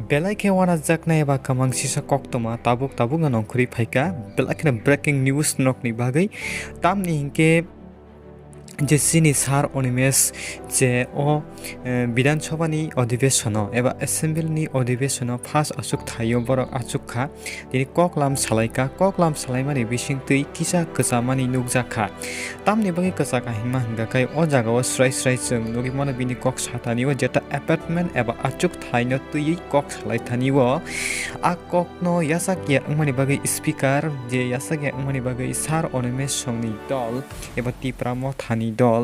Belai Khai wana jaknai ba kamang sisa koktoma tabuk na nongkhorwi phaika belai khai breaking news nokni bagwi tamni hinkhe যে চিনি সার অনিমেষ যে বিধানসভানি অধিবেশন এবা এসেম্বলিনি অধিবেশন first আসুক থাইও বরক আসুকখা তিনি ককলাম সালাইমানি বিসিংতৈ কিसा kosakmani nukjakha tamni bagui kosaka hingma hinggakhai o jagao srai chwng nugi mano bini kok satanio jeta apartment eba achuk thaino tui kok salaitanio a kokno yasakya wngmani bagui speaker je yasakya wngmani bagui sar onimesh songni dol eba Tipra Mothani dol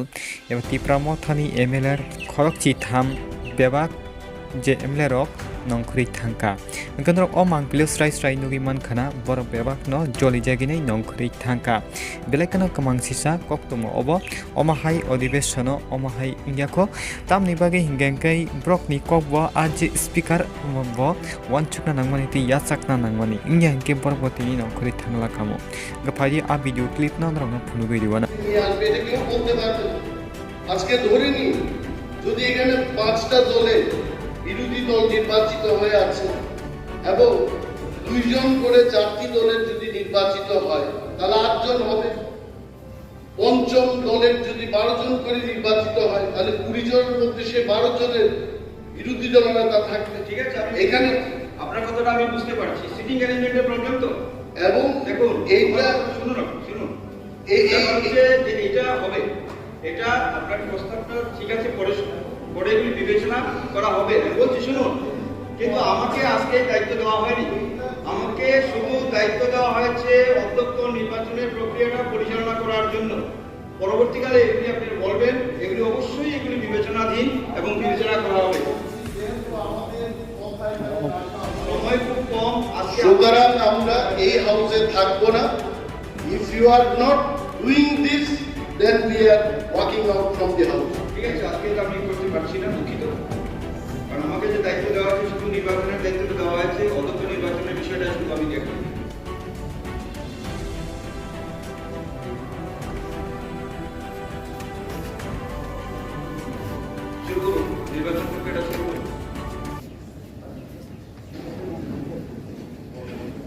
eba Tipra Mothani MLA khorokchi tham bebak je MLA rok nongkhorwi thangkha gandrok o mangpilio srai nugi mankhana borok bebak no joli jaginai nongkhorwi thangkha belai kana kamang sisa koktomo obo omahai odibeshono omahai yakho tamni bagui hinggenkai brokni kokbo aji speaker bo wanchukna nangmani ti yachakna nangmani ingya hingke borok bo tini nongkhorwi thangla kamo gaphaji a video clip na rongna phunugui diwana এটা কেউ বলতে পারবে আজকে ধরে নি যদি এখানে 5টা দলে বিরোধী দল নির্বাচিত হয়ে আছে এবং 2 জন করে 4টি দলের যদি নির্বাচিত হয় তাহলে 8 জন হবে পঞ্চম দলের যদি 12 জন করে নির্বাচিত হয় তাহলে 20 জনের মধ্যে সে 12 জনের বিরোধী দলনেতা থাকবে ঠিক আছে এখানে আপনার কথাটা আমি বুঝতে পারছি সিটিং অ্যারেঞ্জমেন্টের প্রবলেম তো এবং দেখুন এইটা শুনুন এটা হবে এটা আপনার প্রস্তাবটা ঠিক আছে পরে এগুলি বিবেচনা করা হবে বলছি শুনুন কিন্তু আমাকে আজকে দায়িত্ব দেওয়া হয়নি আমাকে শুধু দায়িত্ব দেওয়া হয়েছে অধ্যক্ষ নির্বাচনের প্রক্রিয়াটা পরিচালনা করার জন্য পরবর্তীকালে এগুলি আপনি বলবেন এগুলি অবশ্যই এগুলি বিবেচনাধীন এবং বিবেচনা করা হবে সময় খুব কম আজকে সুতরাং আমরা এই হাউসে থাকবো না if you are not doing this then we are walking out from the house ঠিক আছে আজকে তো আমি করতে পারছি না দুঃখিত কারণ আমাকে যে দায়িত্ব দেওয়া হয়েছে শুধু নির্বাচনের দায়িত্ব দেওয়া হয়েছে অধ্যক্ষ নির্বাচনের বিষয়টা শুধু আমি দেখব শুরু করুন নির্বাচন